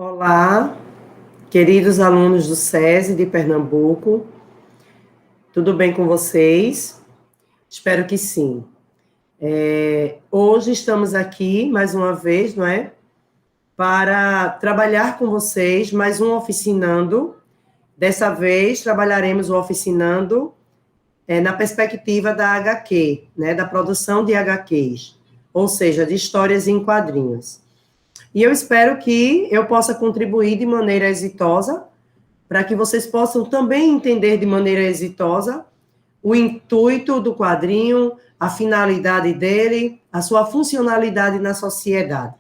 Olá, queridos alunos do SESI de Pernambuco, tudo bem com vocês? Espero que sim. Hoje estamos aqui, mais uma vez, não é? Para trabalhar com vocês mais um oficinando. Dessa vez, trabalharemos o oficinando na perspectiva da HQ, né? Da produção de HQs, ou seja, de histórias em quadrinhos. E eu espero que eu possa contribuir de maneira exitosa para que vocês possam também entender de maneira exitosa o intuito do quadrinho, a finalidade dele, a sua funcionalidade na sociedade,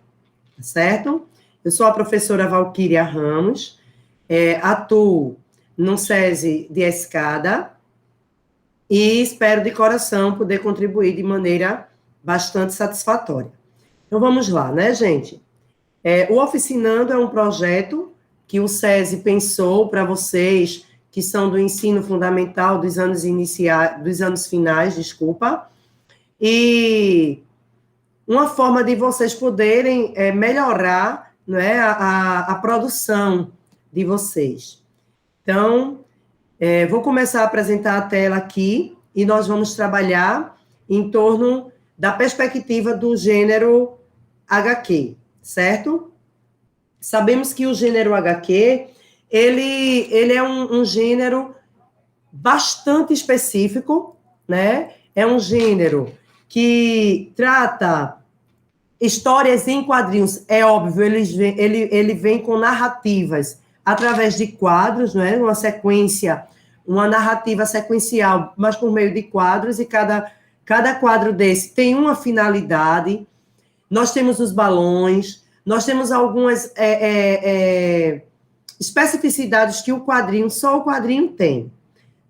tá certo? Eu sou a professora Valquíria Ramos, atuo no SESI de Escada e espero de coração poder contribuir de maneira bastante satisfatória. Então vamos lá, né, gente? O Oficinando é um projeto que o SESI pensou para vocês que são do ensino fundamental dos anos finais, e uma forma de vocês poderem melhorar, não é, a produção de vocês. Então, vou começar a apresentar a tela aqui e nós vamos trabalhar em torno da perspectiva do gênero HQ, certo? Sabemos que o gênero HQ, ele é um gênero bastante específico, né? É um gênero que trata histórias em quadrinhos, é óbvio, ele vem com narrativas através de quadros, não é? Uma sequência, uma narrativa sequencial, mas por meio de quadros, e cada quadro desse tem uma finalidade. Nós temos os balões, nós temos algumas especificidades que só o quadrinho tem,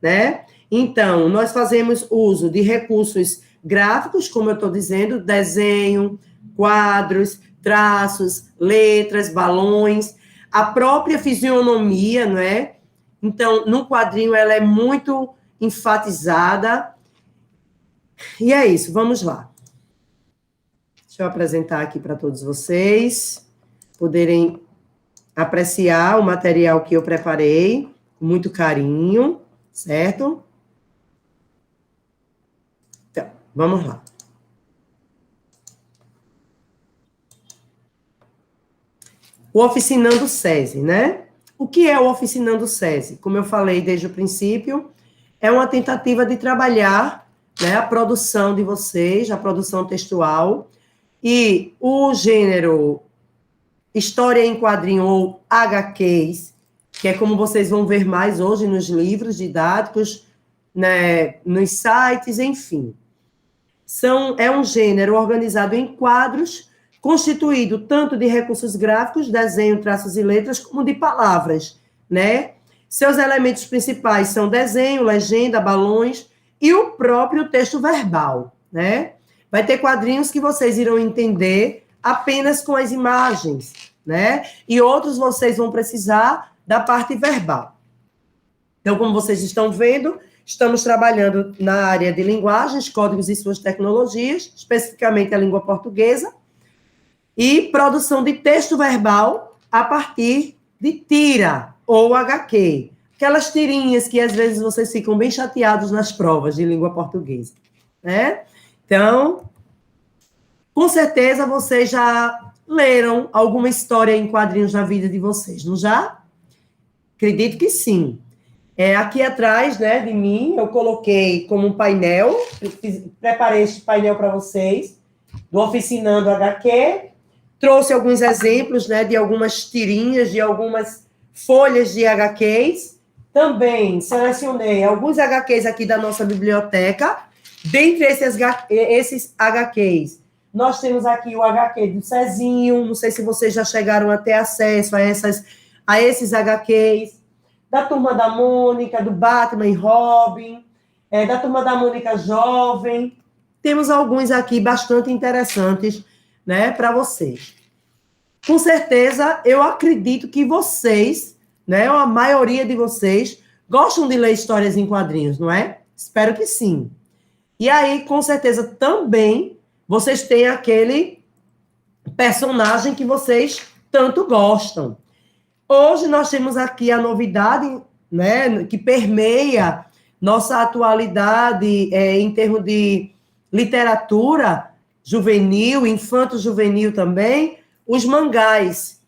né? Então, nós fazemos uso de recursos gráficos, como eu estou dizendo, desenho, quadros, traços, letras, balões, a própria fisionomia, não é? Então, no quadrinho ela é muito enfatizada. E é isso, vamos lá. Deixa eu apresentar aqui para todos vocês, poderem apreciar o material que eu preparei, com muito carinho, certo? Então, vamos lá. O Oficinando SESI, né? O que é o Oficinando SESI? Como eu falei desde o princípio, é uma tentativa de trabalhar, né, a produção de vocês, a produção textual, e o gênero história em quadrinho ou HQs, que é como vocês vão ver mais hoje nos livros didáticos, né, nos sites, enfim. É um gênero organizado em quadros, constituído tanto de recursos gráficos, desenho, traços e letras, como de palavras, né? Seus elementos principais são desenho, legenda, balões e o próprio texto verbal, né? Vai ter quadrinhos que vocês irão entender apenas com as imagens, né? E outros vocês vão precisar da parte verbal. Então, como vocês estão vendo, estamos trabalhando na área de linguagens, códigos e suas tecnologias, especificamente a língua portuguesa, e produção de texto verbal a partir de tira ou HQ. Aquelas tirinhas que às vezes vocês ficam bem chateados nas provas de língua portuguesa, né? Então, com certeza vocês já leram alguma história em quadrinhos na vida de vocês, não já? Acredito que sim. Aqui atrás, né, de mim, eu coloquei como um painel, preparei este painel para vocês, do Oficinando HQ, trouxe alguns exemplos, né, de algumas tirinhas, de algumas folhas de HQs, também selecionei alguns HQs aqui da nossa biblioteca, dentre esses HQs, nós temos aqui o HQ do Cezinho, não sei se vocês já chegaram a ter acesso a esses HQs, da Turma da Mônica, do Batman e Robin, da Turma da Mônica Jovem. Temos alguns aqui bastante interessantes, né, para vocês. Com certeza, eu acredito que vocês, né, a maioria de vocês, gostam de ler histórias em quadrinhos, não é? Espero que sim. E aí, com certeza, também, vocês têm aquele personagem que vocês tanto gostam. Hoje nós temos aqui a novidade, né, que permeia nossa atualidade em termos de literatura juvenil, infanto-juvenil também, os mangás,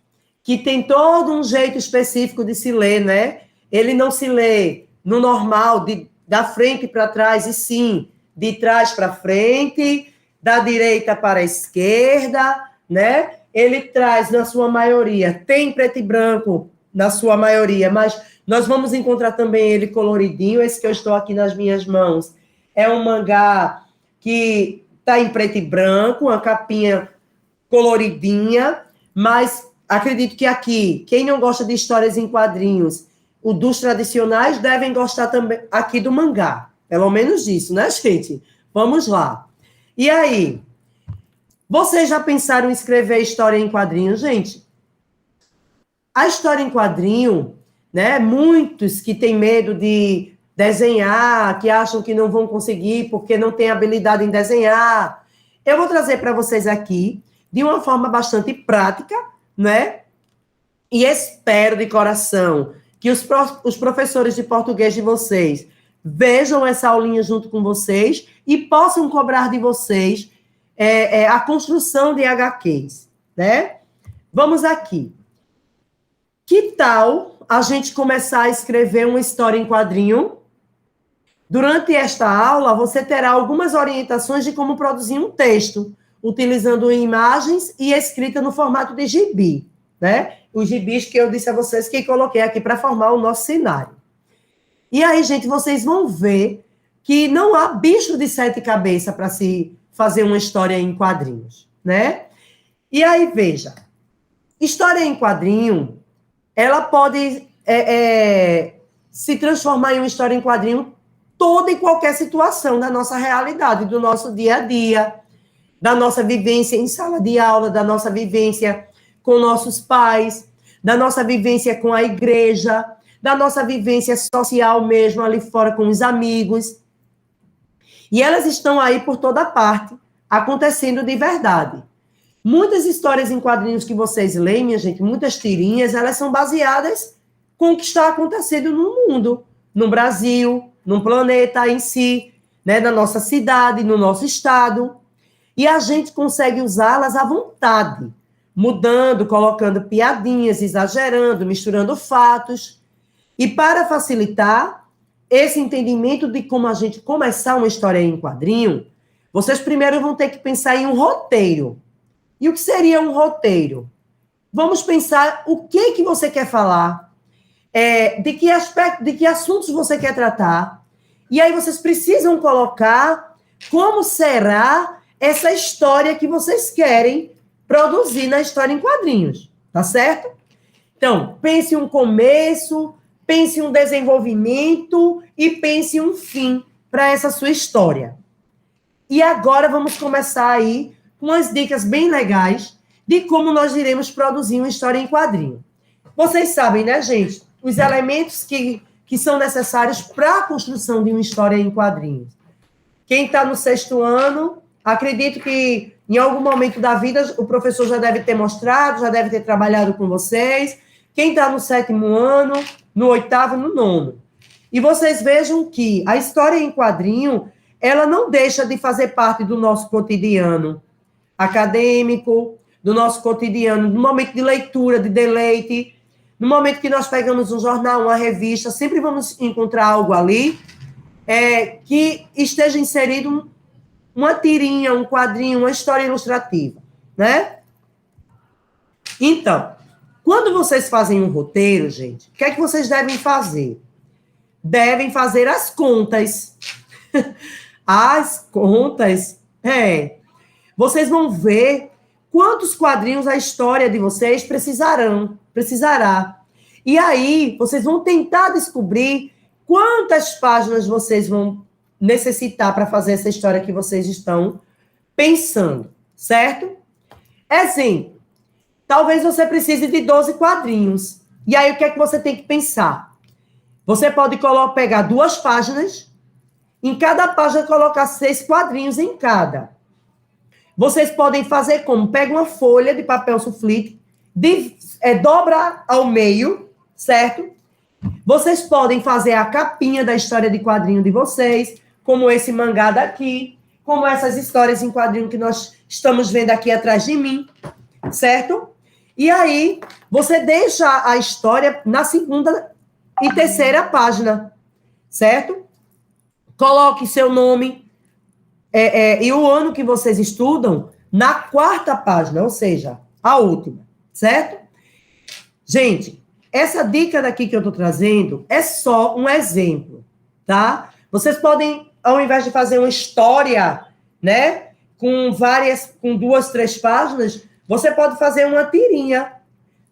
que tem todo um jeito específico de se ler, né? Ele não se lê no normal, da frente para trás, e sim, de trás para frente, da direita para a esquerda, né? Ele traz, na sua maioria, tem preto e branco, na sua maioria, mas nós vamos encontrar também ele coloridinho, esse que eu estou aqui nas minhas mãos. É um mangá que está em preto e branco, uma capinha coloridinha, mas acredito que aqui, quem não gosta de histórias em quadrinhos, os dos tradicionais, devem gostar também aqui do mangá. Pelo menos disso, né, gente? Vamos lá. E aí? Vocês já pensaram em escrever história em quadrinhos, gente? A história em quadrinho, né? Muitos que têm medo de desenhar, que acham que não vão conseguir porque não têm habilidade em desenhar. Eu vou trazer para vocês aqui, de uma forma bastante prática, né? E espero de coração que os professores de português de vocês vejam essa aulinha junto com vocês e possam cobrar de vocês a construção de HQs, né? Vamos aqui. Que tal a gente começar a escrever uma história em quadrinho? Durante esta aula, você terá algumas orientações de como produzir um texto, utilizando imagens e escrita no formato de gibi, né? Os gibis que eu disse a vocês que coloquei aqui para formar o nosso cenário. E aí, gente, vocês vão ver que não há bicho de sete cabeças para se fazer uma história em quadrinhos, né? E aí, veja, história em quadrinho, ela pode se transformar em uma história em quadrinho toda e qualquer situação da nossa realidade, do nosso dia a dia, da nossa vivência em sala de aula, da nossa vivência com nossos pais, da nossa vivência com a igreja, da nossa vivência social mesmo ali fora com os amigos. E elas estão aí por toda parte, acontecendo de verdade. Muitas histórias em quadrinhos que vocês leem, minha gente, muitas tirinhas, elas são baseadas com o que está acontecendo no mundo, no Brasil, no planeta em si, né, na nossa cidade, no nosso estado. E a gente consegue usá-las à vontade, mudando, colocando piadinhas, exagerando, misturando fatos. E para facilitar esse entendimento de como a gente começar uma história em quadrinho, vocês primeiro vão ter que pensar em um roteiro. E o que seria um roteiro? Vamos pensar o que você quer falar, de que aspecto, de que assuntos você quer tratar. E aí vocês precisam colocar como será essa história que vocês querem produzir na história em quadrinhos, tá certo? Então, pense um começo, pense um desenvolvimento e pense um fim para essa sua história. E agora vamos começar aí com umas dicas bem legais de como nós iremos produzir uma história em quadrinho. Vocês sabem, né, gente? Os elementos que são necessários para a construção de uma história em quadrinhos. Quem está no 6º ano, acredito que em algum momento da vida o professor já deve ter mostrado, já deve ter trabalhado com vocês. Quem está no 7º ano, no 8º, no 9º. E vocês vejam que a história em quadrinho, ela não deixa de fazer parte do nosso cotidiano acadêmico, do nosso cotidiano, no momento de leitura, de deleite, no momento que nós pegamos um jornal, uma revista, sempre vamos encontrar algo ali que esteja inserido uma tirinha, um quadrinho, uma história ilustrativa, né? Então, quando vocês fazem um roteiro, gente, o que é que vocês devem fazer? Devem fazer as contas. As contas, vocês vão ver quantos quadrinhos a história de vocês precisará. E aí, vocês vão tentar descobrir quantas páginas vocês vão necessitar para fazer essa história que vocês estão pensando, certo? Exemplo, talvez você precise de 12 quadrinhos. E aí, o que é que você tem que pensar? Você pode pegar 2 páginas, em cada página colocar 6 quadrinhos em cada. Vocês podem fazer como? Pega uma folha de papel sulfite dobra ao meio, certo? Vocês podem fazer a capinha da história de quadrinho de vocês, como esse mangá daqui, como essas histórias em quadrinho que nós estamos vendo aqui atrás de mim, certo? E aí, você deixa a história na segunda e terceira página, certo? Coloque seu nome e o ano que vocês estudam na quarta página, ou seja, a última, certo? Gente, essa dica daqui que eu estou trazendo é só um exemplo, tá? Vocês podem, ao invés de fazer uma história, né, com 2, 3 páginas, você pode fazer uma tirinha.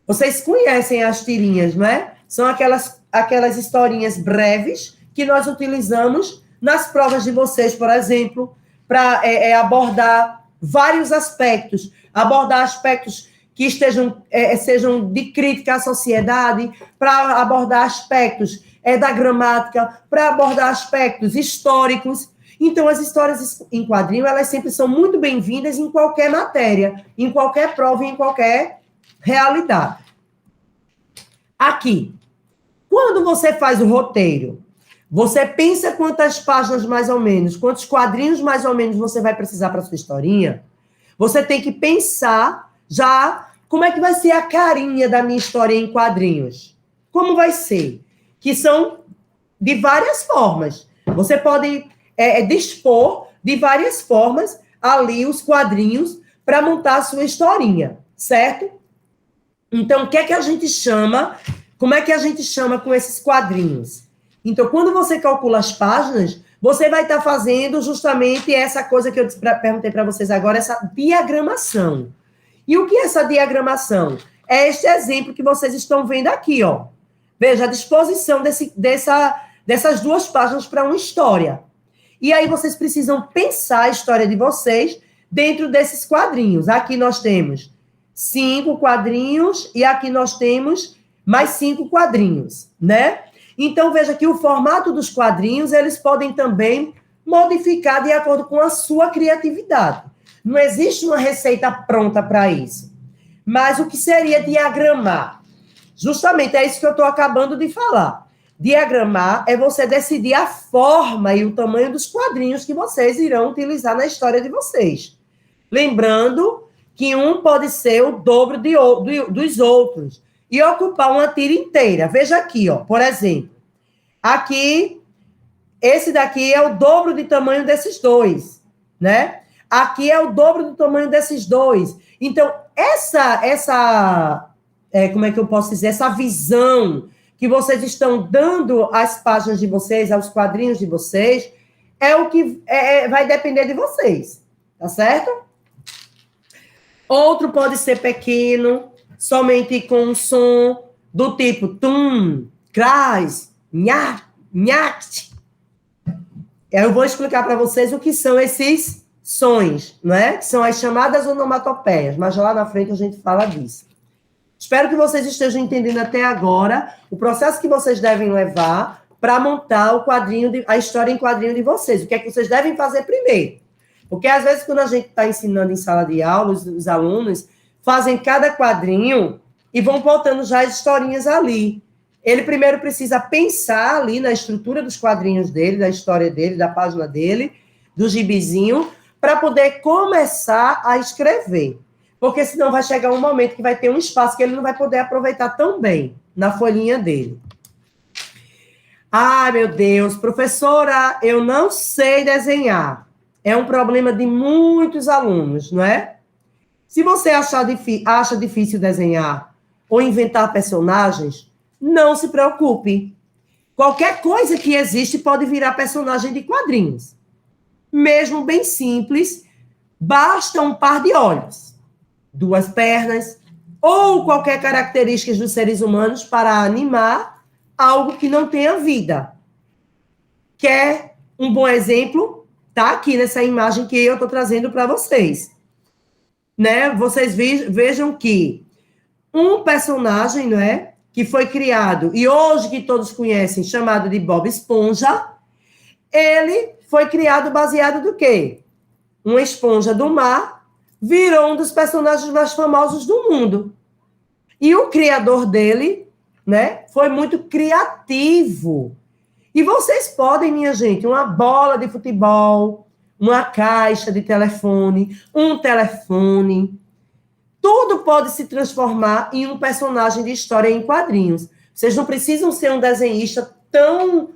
Vocês conhecem as tirinhas, não é? São aquelas historinhas breves que nós utilizamos nas provas de vocês, por exemplo, para abordar vários aspectos, abordar aspectos que sejam de crítica à sociedade, para abordar aspectos da gramática, para abordar aspectos históricos. Então, as histórias em quadrinho, elas sempre são muito bem-vindas em qualquer matéria, em qualquer prova, em qualquer realidade. Aqui, quando você faz o roteiro, você pensa quantas páginas mais ou menos, quantos quadrinhos mais ou menos você vai precisar para sua historinha. Você tem que pensar já como é que vai ser a carinha da minha história em quadrinhos. Como vai ser? Que são de várias formas. Você pode dispor de várias formas ali os quadrinhos para montar a sua historinha, certo? Então, o que é que a gente chama? Como é que a gente chama com esses quadrinhos? Então, quando você calcula as páginas, você vai estar fazendo justamente essa coisa que eu perguntei para vocês agora, essa diagramação. E o que é essa diagramação? É este exemplo que vocês estão vendo aqui, ó. Veja, a disposição dessas 2 páginas para uma história. E aí vocês precisam pensar a história de vocês dentro desses quadrinhos. Aqui nós temos 5 quadrinhos e aqui nós temos mais 5 quadrinhos, né? Então, veja que o formato dos quadrinhos, eles podem também modificar de acordo com a sua criatividade. Não existe uma receita pronta para isso. Mas o que seria diagramar? Justamente é isso que eu estou acabando de falar. Diagramar é você decidir a forma e o tamanho dos quadrinhos que vocês irão utilizar na história de vocês. Lembrando que um pode ser o dobro dos outros e ocupar uma tira inteira. Veja aqui, ó, por exemplo. Aqui, esse daqui é o dobro de tamanho desses 2, né? Aqui é o dobro do tamanho desses 2. Então, como é que eu posso dizer? Essa visão que vocês estão dando às páginas de vocês, aos quadrinhos de vocês, é o que vai depender de vocês, tá certo? Outro pode ser pequeno, somente com um som do tipo tum, crais, nhact. Eu vou explicar para vocês o que são esses sons, não é? Que são as chamadas onomatopeias, mas lá na frente a gente fala disso. Espero que vocês estejam entendendo até agora o processo que vocês devem levar para montar a história em quadrinho de vocês. O que é que vocês devem fazer primeiro? Porque, às vezes, quando a gente está ensinando em sala de aula, os alunos fazem cada quadrinho e vão botando já as historinhas ali. Ele primeiro precisa pensar ali na estrutura dos quadrinhos dele, da história dele, da página dele, do gibizinho, para poder começar a escrever. Porque senão vai chegar um momento que vai ter um espaço que ele não vai poder aproveitar tão bem na folhinha dele. Ai, meu Deus, professora, eu não sei desenhar. É um problema de muitos alunos, não é? Se você acha difícil desenhar ou inventar personagens, não se preocupe. Qualquer coisa que existe pode virar personagem de quadrinhos. Mesmo bem simples, basta um par de olhos, 2 pernas, ou qualquer característica dos seres humanos para animar algo que não tenha vida. Quer um bom exemplo? Está aqui nessa imagem que eu estou trazendo para vocês. Né? Vocês vejam que um personagem, não é, que foi criado, e hoje que todos conhecem, chamado de Bob Esponja, ele foi criado baseado do quê? Uma esponja do mar virou um dos personagens mais famosos do mundo. E o criador dele, né, foi muito criativo. E vocês podem, minha gente, uma bola de futebol, uma caixa de telefone, um telefone, tudo pode se transformar em um personagem de história em quadrinhos. Vocês não precisam ser um desenhista tão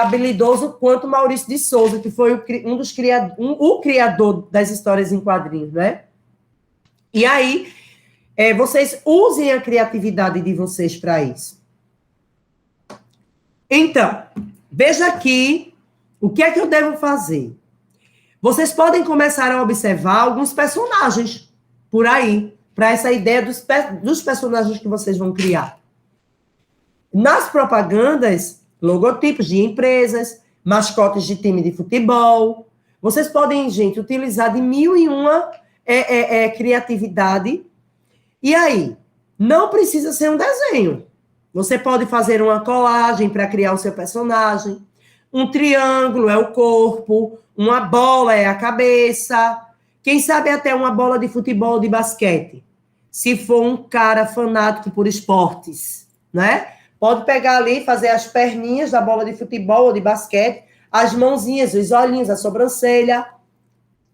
habilidoso quanto Maurício de Souza, que foi o criador das histórias em quadrinhos, né? E aí, vocês usem a criatividade de vocês para isso. Então, veja aqui o que é que eu devo fazer. Vocês podem começar a observar alguns personagens por aí, para essa ideia dos personagens que vocês vão criar. Nas propagandas, logotipos de empresas, mascotes de time de futebol, vocês podem, gente, utilizar de 1001 criatividade. E aí, não precisa ser um desenho. Você pode fazer uma colagem para criar o seu personagem. Um triângulo é o corpo, uma bola é a cabeça. Quem sabe até uma bola de futebol ou de basquete. Se for um cara fanático por esportes, né? Pode pegar ali, fazer as perninhas da bola de futebol ou de basquete, as mãozinhas, os olhinhos, a sobrancelha.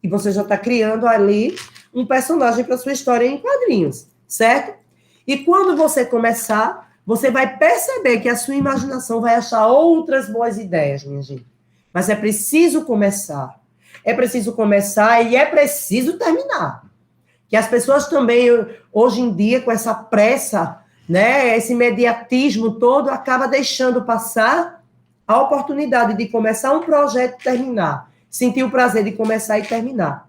E você já está criando ali um personagem para sua história em quadrinhos, certo? E quando você começar, você vai perceber que a sua imaginação vai achar outras boas ideias, minha gente. Mas é preciso começar. É preciso começar e é preciso terminar. Que as pessoas também, hoje em dia, com essa pressa, né, esse imediatismo todo, acaba deixando passar a oportunidade de começar um projeto e terminar. Sentir o prazer de começar e terminar.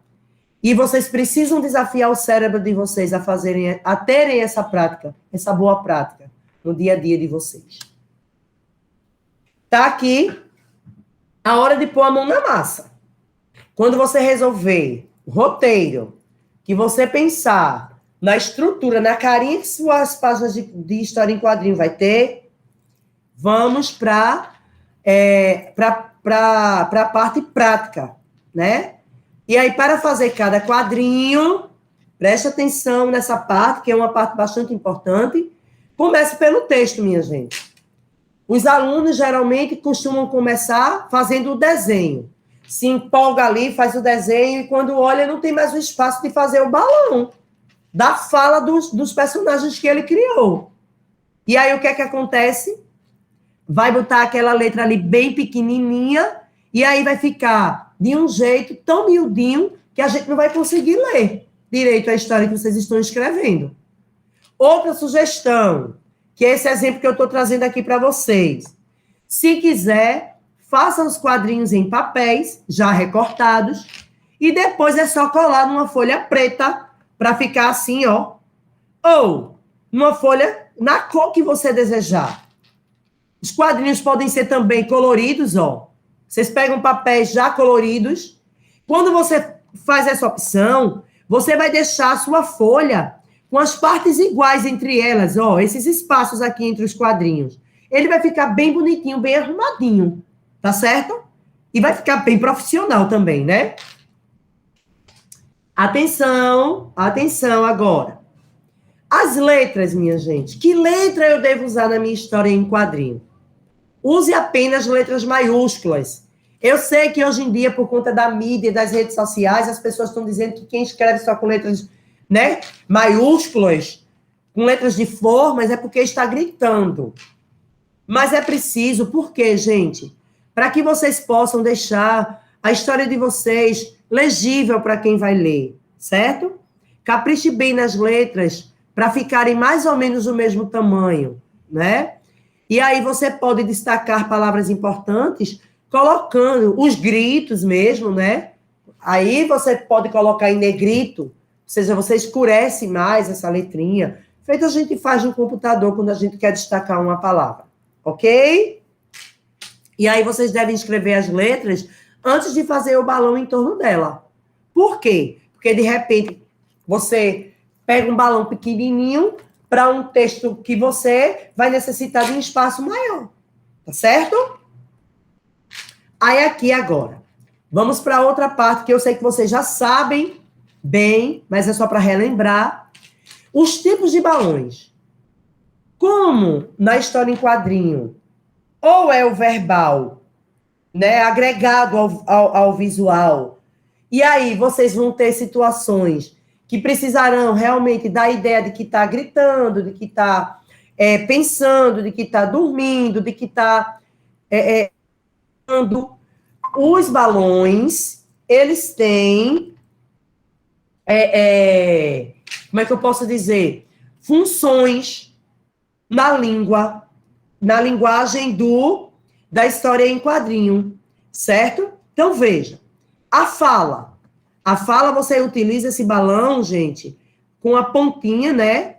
E vocês precisam desafiar o cérebro de vocês a terem essa prática, essa boa prática, no dia a dia de vocês. Tá aqui a hora de pôr a mão na massa. Quando você resolver o roteiro, que você pensar na estrutura, na carinha que suas páginas de história em quadrinho vai ter, vamos para a parte prática, né? E aí, para fazer cada quadrinho, preste atenção nessa parte, que é uma parte bastante importante. Comece pelo texto, minha gente. Os alunos, geralmente, costumam começar fazendo o desenho. Se empolga ali, faz o desenho, e quando olha, não tem mais o espaço de fazer o balão da fala dos personagens que ele criou. E aí, o que é que acontece? Vai botar aquela letra ali bem pequenininha, e aí vai ficar de um jeito tão miudinho que a gente não vai conseguir ler direito a história que vocês estão escrevendo. Outra sugestão, que é esse exemplo que eu estou trazendo aqui para vocês. Se quiser, faça os quadrinhos em papéis, já recortados, e depois é só colar numa folha preta, para ficar assim, ó. Ou numa folha na cor que você desejar. Os quadrinhos podem ser também coloridos, ó. Vocês pegam papéis já coloridos. Quando você faz essa opção, você vai deixar a sua folha com as partes iguais entre elas, ó, esses espaços aqui entre os quadrinhos. Ele vai ficar bem bonitinho, bem arrumadinho, tá certo? E vai ficar bem profissional também, né? Atenção, atenção agora. As letras, minha gente. Que letra eu devo usar na minha história em quadrinho? Use apenas letras maiúsculas. Eu sei que hoje em dia, por conta da mídia e das redes sociais, as pessoas estão dizendo que quem escreve só com letras, né, maiúsculas, com letras de formas, é porque está gritando. Mas é preciso, por quê, gente? Para que vocês possam deixar a história de vocês legível para quem vai ler, certo? Capriche bem nas letras para ficarem mais ou menos do mesmo tamanho, né? E aí você pode destacar palavras importantes colocando os gritos mesmo, né? Aí você pode colocar em negrito, ou seja, você escurece mais essa letrinha. Feito a gente faz no computador quando a gente quer destacar uma palavra, ok? E aí vocês devem escrever as letras antes de fazer o balão em torno dela. Por quê? Porque, de repente, você pega um balão pequenininho para um texto que você vai necessitar de um espaço maior. Tá certo? Aí, aqui agora, vamos para outra parte que eu sei que vocês já sabem bem, mas é só para relembrar. Os tipos de balões. Como na história em quadrinho, ou é o verbal, né, agregado ao visual, e aí vocês vão ter situações que precisarão realmente da ideia de que está gritando, de que está pensando, de que está dormindo, de que está os balões, eles têm, como é que eu posso dizer? Funções na língua, na linguagem da história em quadrinho, certo? Então, veja, a fala. A fala, você utiliza esse balão, gente, com a pontinha, né?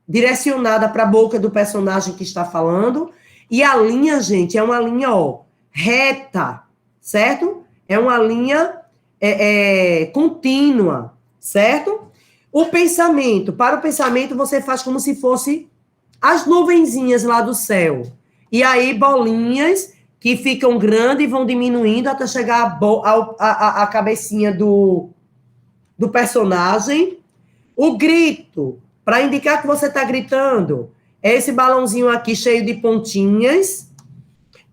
Direcionada para a boca do personagem que está falando. E a linha, gente, é uma linha, ó, reta, certo? É uma linha contínua, certo? O pensamento, para o pensamento, você faz como se fosse as nuvenzinhas lá do céu. E aí, bolinhas que ficam grandes e vão diminuindo até chegar a cabecinha do personagem. O grito, para indicar que você está gritando, é esse balãozinho aqui cheio de pontinhas.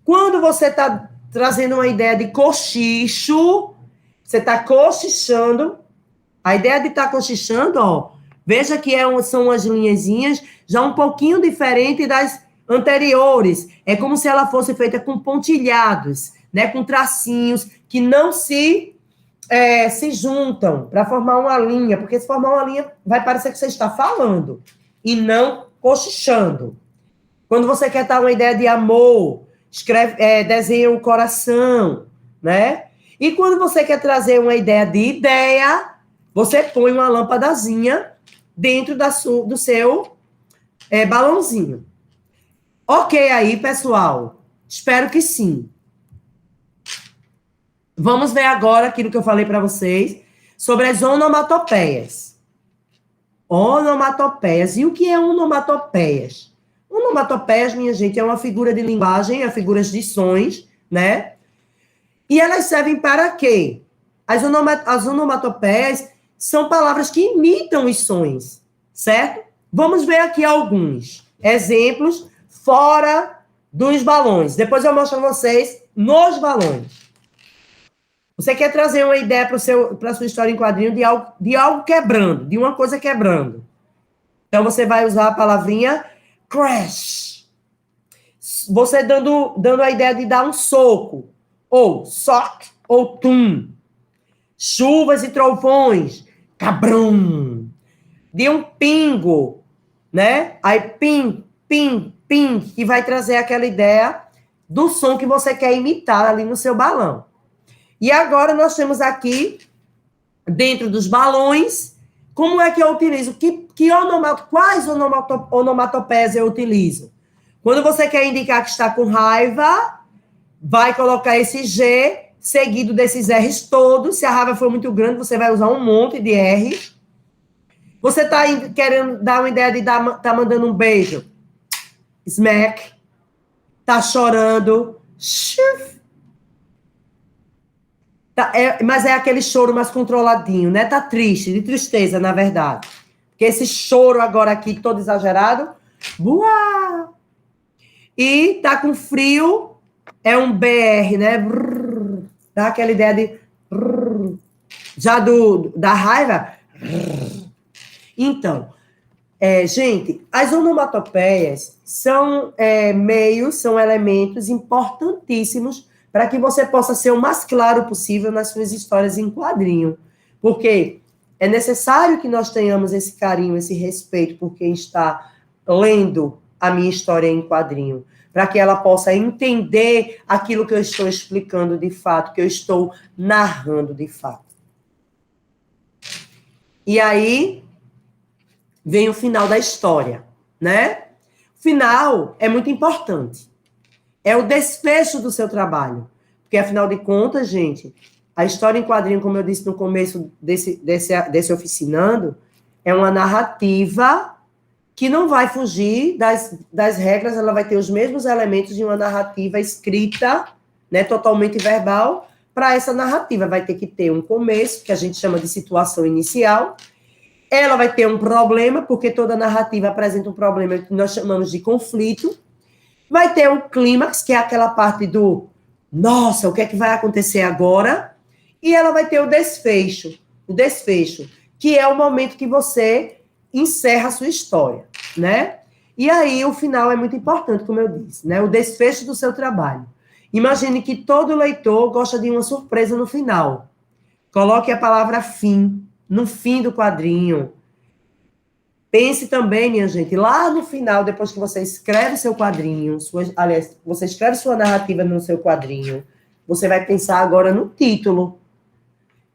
Quando você está trazendo uma ideia de cochicho, você está cochichando. A ideia de estar cochichando, ó, veja que são umas linhazinhas já um pouquinho diferente das anteriores. É como se ela fosse feita com pontilhados, né, com tracinhos que não se juntam para formar uma linha, porque se formar uma linha vai parecer que você está falando e não cochichando. Quando você quer dar uma ideia de amor, desenha um coração, né? E quando você quer trazer uma ideia de ideia, você põe uma lâmpadazinha dentro do seu balãozinho. Ok aí, pessoal? Espero que sim. Vamos ver agora aquilo que eu falei para vocês sobre as onomatopeias. Onomatopeias. E o que é onomatopeias? Onomatopeias, minha gente, é uma figura de linguagem, é figuras de sons, né? E elas servem para quê? As onomatopeias são palavras que imitam os sons, certo? Vamos ver aqui alguns exemplos fora dos balões. Depois eu mostro a vocês nos balões. Você quer trazer uma ideia para a sua história em quadrinho de algo quebrando, de uma coisa quebrando. Então, você vai usar a palavrinha crash. Você dando a ideia de dar um soco, ou sock, ou tum. Chuvas e trovões, cabrão. De um pingo, né? Aí, pim, pim, pim, que vai trazer aquela ideia do som que você quer imitar ali no seu balão. E agora nós temos aqui, dentro dos balões, como é que eu utilizo? Quais onomatopeias eu utilizo? Quando você quer indicar que está com raiva, vai colocar esse G seguido desses R's todos. Se a raiva for muito grande, você vai usar um monte de R's. Você está querendo dar uma ideia de tá mandando um beijo. Smack. Tá chorando. Shuf. Mas é aquele choro mais controladinho, né? Tá triste, de tristeza, na verdade. Porque esse choro agora aqui, todo exagerado, buá! E tá com frio, é um BR, né? Brrr, dá aquela ideia de... Brrr, já da raiva. Brrr. Então, gente, as onomatopeias são meios, são elementos importantíssimos para que você possa ser o mais claro possível nas suas histórias em quadrinho. Porque é necessário que nós tenhamos esse carinho, esse respeito por quem está lendo a minha história em quadrinho, para que ela possa entender aquilo que eu estou explicando de fato, que eu estou narrando de fato. E aí vem o final da história, né? O final é muito importante. É o desfecho do seu trabalho. Porque, afinal de contas, gente, a história em quadrinho, como eu disse no começo desse oficinando, é uma narrativa que não vai fugir das regras, ela vai ter os mesmos elementos de uma narrativa escrita, né, totalmente verbal. Para essa narrativa vai ter que ter um começo, que a gente chama de situação inicial, Ela vai ter um problema, porque toda narrativa apresenta um problema que nós chamamos de conflito. Vai ter um clímax, que é aquela parte do nossa, o que é que vai acontecer agora? E ela vai ter o desfecho, que é o momento que você encerra a sua história, né? E aí o final é muito importante, como eu disse, né? O desfecho do seu trabalho. Imagine que todo leitor gosta de uma surpresa no final. Coloque a palavra fim no fim do quadrinho. Pense também, minha gente, lá no final, depois que você escreve seu quadrinho, aliás, você escreve sua narrativa no seu quadrinho, você vai pensar agora no título.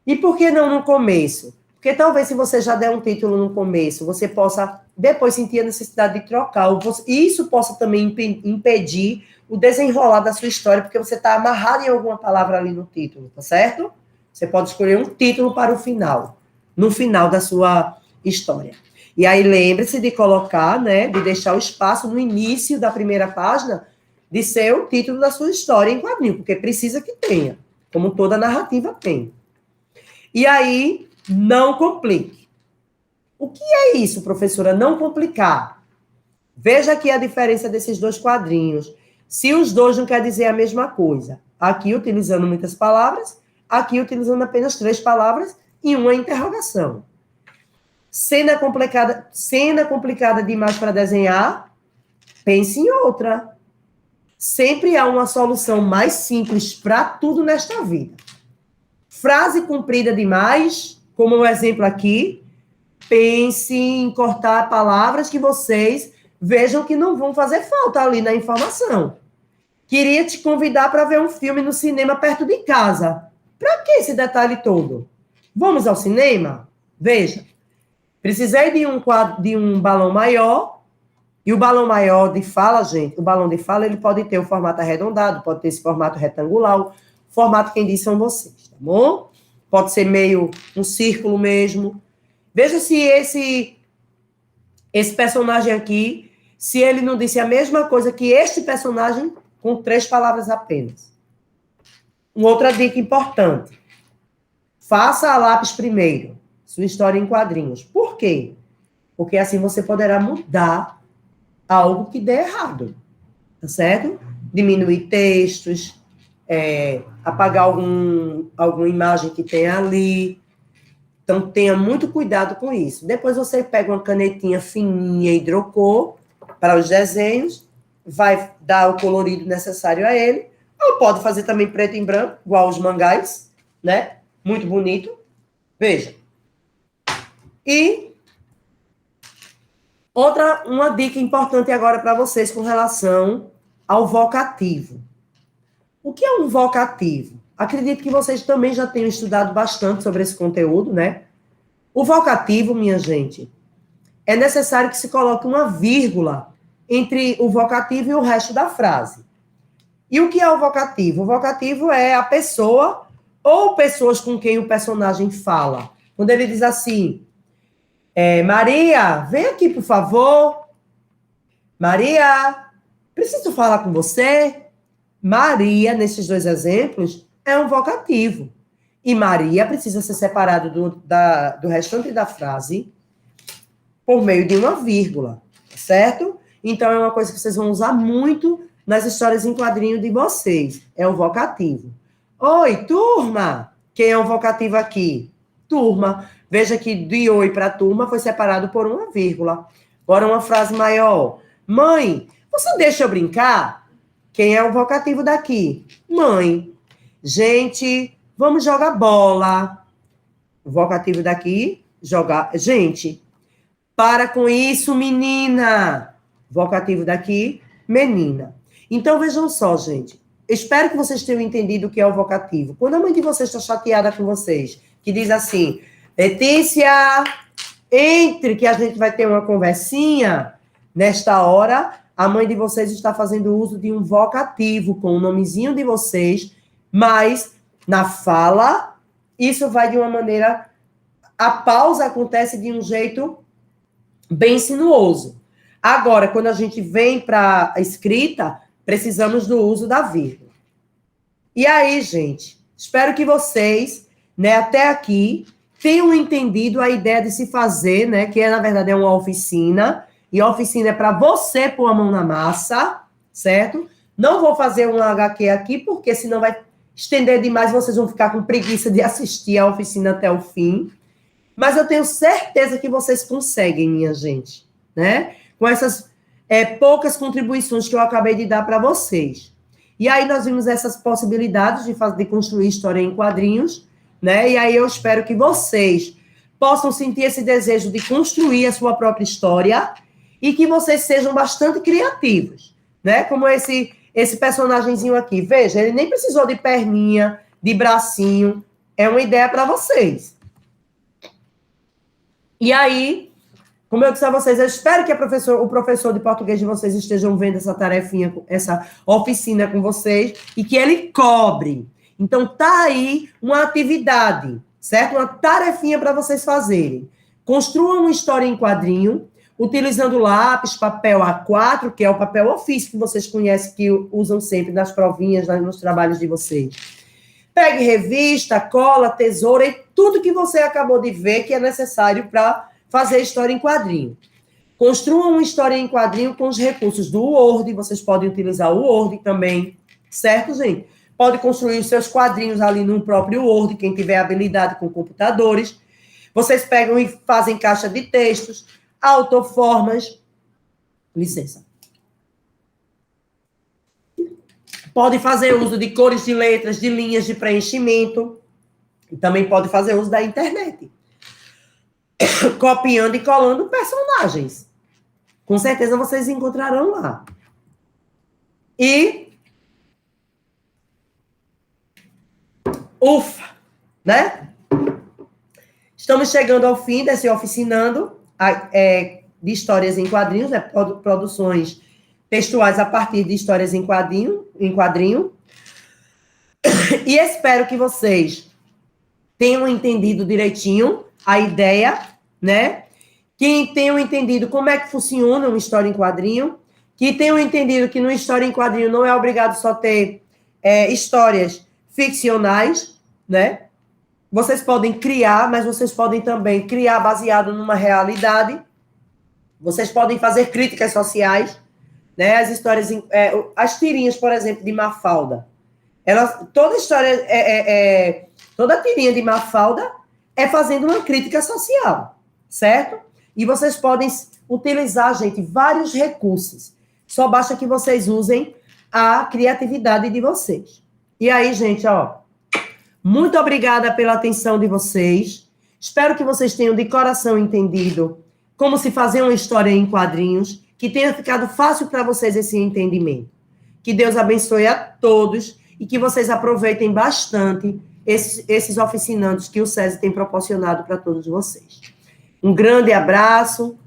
E por que não no começo? Porque talvez se você já der um título no começo, você possa depois sentir a necessidade de trocar. E isso possa também impedir o desenrolar da sua história, porque você está amarrado em alguma palavra ali no título, tá certo? Você pode escolher um título para o final, no final da sua história. E aí lembre-se de colocar, né, de deixar o espaço no início da primeira página de ser o título da sua história em quadrinho, porque precisa que tenha, como toda narrativa tem. E aí, não complique. O que é isso, professora? Não complicar. Veja aqui a diferença desses dois quadrinhos. Se os dois não quer dizer a mesma coisa. Aqui utilizando muitas palavras, aqui utilizando apenas 3 palavras e uma interrogação. Cena complicada demais para desenhar, pense em outra. Sempre há uma solução mais simples para tudo nesta vida. Frase comprida demais, como o exemplo aqui, pense em cortar palavras que vocês vejam que não vão fazer falta ali na informação. Queria te convidar para ver um filme no cinema perto de casa. Para que esse detalhe todo? Vamos ao cinema? Veja. Precisei de um balão maior, e o balão maior de fala, gente, o balão de fala, ele pode ter o formato arredondado, pode ter esse formato retangular, o formato quem diz são vocês, tá bom? Pode ser meio um círculo mesmo. Veja se esse personagem aqui, se ele não disse a mesma coisa que este personagem com 3 palavras apenas. Uma outra dica importante. Faça a lápis primeiro. Sua história em quadrinhos. Por quê? Porque assim você poderá mudar algo que dê errado, tá certo? Diminuir textos, apagar alguma imagem que tenha ali. Então, tenha muito cuidado com isso. Depois você pega uma canetinha fininha, hidrocor, para os desenhos, vai dar o colorido necessário a ele, ou pode fazer também preto e branco, igual os mangás, né? Muito bonito. Veja. E uma dica importante agora para vocês com relação ao vocativo. O que é um vocativo? Acredito que vocês também já tenham estudado bastante sobre esse conteúdo, né? O vocativo, minha gente, é necessário que se coloque uma vírgula entre o vocativo e o resto da frase. E o que é o vocativo? O vocativo é a pessoa ou pessoas com quem o personagem fala. Quando ele diz assim, Maria, vem aqui, por favor. Maria, preciso falar com você. Maria, nesses 2 exemplos, é um vocativo. E Maria precisa ser separado do restante da frase por meio de uma vírgula, certo? Então, é uma coisa que vocês vão usar muito nas histórias em quadrinho de vocês. É um vocativo. Oi, turma! Quem é um vocativo aqui? Turma. Veja que de oi para turma foi separado por uma vírgula. Agora uma frase maior. Mãe, você deixa eu brincar? Quem é o vocativo daqui? Mãe. Gente, vamos jogar bola. O vocativo daqui, jogar. Gente, para com isso, menina. Vocativo daqui, menina. Então, vejam só, gente. Espero que vocês tenham entendido o que é o vocativo. Quando a mãe de vocês está chateada com vocês, que diz assim, Letícia, entre que a gente vai ter uma conversinha, nesta hora, a mãe de vocês está fazendo uso de um vocativo com o nomezinho de vocês, mas na fala, isso vai de uma maneira... A pausa acontece de um jeito bem sinuoso. Agora, quando a gente vem para a escrita, precisamos do uso da vírgula. E aí, gente, espero que vocês, né, até aqui, tenham entendido a ideia de se fazer, né? Que na verdade é uma oficina, e a oficina é para você pôr a mão na massa, certo? Não vou fazer um HQ aqui, porque senão vai estender demais, vocês vão ficar com preguiça de assistir a oficina até o fim. Mas eu tenho certeza que vocês conseguem, minha gente, né? Com essas poucas contribuições que eu acabei de dar para vocês. E aí nós vimos essas possibilidades de construir história em quadrinhos, né? E aí eu espero que vocês possam sentir esse desejo de construir a sua própria história e que vocês sejam bastante criativos, né? Como esse personagemzinho aqui. Veja, ele nem precisou de perninha, de bracinho. É uma ideia para vocês. E aí, como eu disse a vocês, eu espero que o professor de português de vocês estejam vendo essa tarefinha, essa oficina com vocês, e que ele cobre. Então, tá aí uma atividade, certo? Uma tarefinha para vocês fazerem. Construam uma história em quadrinho, utilizando lápis, papel A4, que é o papel ofício que vocês conhecem, que usam sempre nas provinhas, nos trabalhos de vocês. Pegue revista, cola, tesoura e tudo que você acabou de ver que é necessário para fazer história em quadrinho. Construam uma história em quadrinho com os recursos do Word, vocês podem utilizar o Word também, certo, gente? Pode construir os seus quadrinhos ali no próprio Word, quem tiver habilidade com computadores. Vocês pegam e fazem caixa de textos, autoformas. Licença. Pode fazer uso de cores de letras, de linhas de preenchimento. E também pode fazer uso da internet. Copiando e colando personagens. Com certeza vocês encontrarão lá. E... ufa! Né? Estamos chegando ao fim desse oficinando de histórias em quadrinhos, né? Produções textuais a partir de histórias em quadrinho. E espero que vocês tenham entendido direitinho a ideia, né? Que tenham entendido como é que funciona uma história em quadrinho, que tenham entendido que numa história em quadrinho não é obrigado só ter histórias ficcionais, né? Vocês podem criar, mas vocês podem também criar baseado numa realidade. Vocês podem fazer críticas sociais, né? As histórias, as tirinhas, por exemplo, de Mafalda. Toda história, toda tirinha de Mafalda é fazendo uma crítica social, certo? E vocês podem utilizar, gente, vários recursos. Só basta que vocês usem a criatividade de vocês. E aí, gente, ó, muito obrigada pela atenção de vocês. Espero que vocês tenham de coração entendido como se fazer uma história em quadrinhos, que tenha ficado fácil para vocês esse entendimento. Que Deus abençoe a todos e que vocês aproveitem bastante esses oficinandos que o SESI tem proporcionado para todos vocês. Um grande abraço,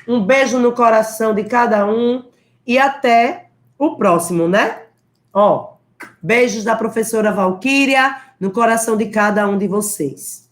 um beijo no coração de cada um e até o próximo, né? Ó, beijos da professora Valquíria no coração de cada um de vocês.